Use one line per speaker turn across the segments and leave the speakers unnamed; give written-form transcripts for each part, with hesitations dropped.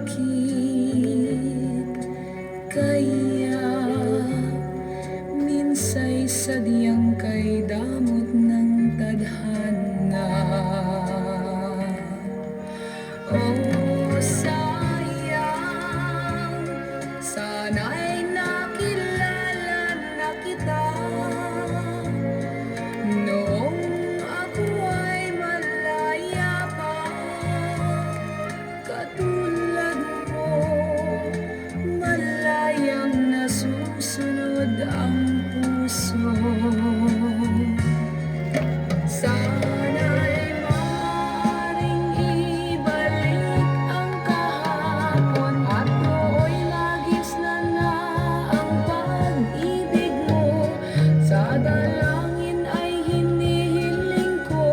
sakit. Kaya minsay sadyang kay damot ng tadhana. Oh, sayang, sana'y nakilala na kita noong ako ay malaya pa. Katulad mo, malayang nasusunod ang puso. Sana'y maaaring ibalik ang kahapon at nooy lagis na ang pag-ibig mo. Sa dalangin ay hinihiling ko,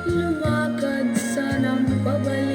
lumakad sanang pabalik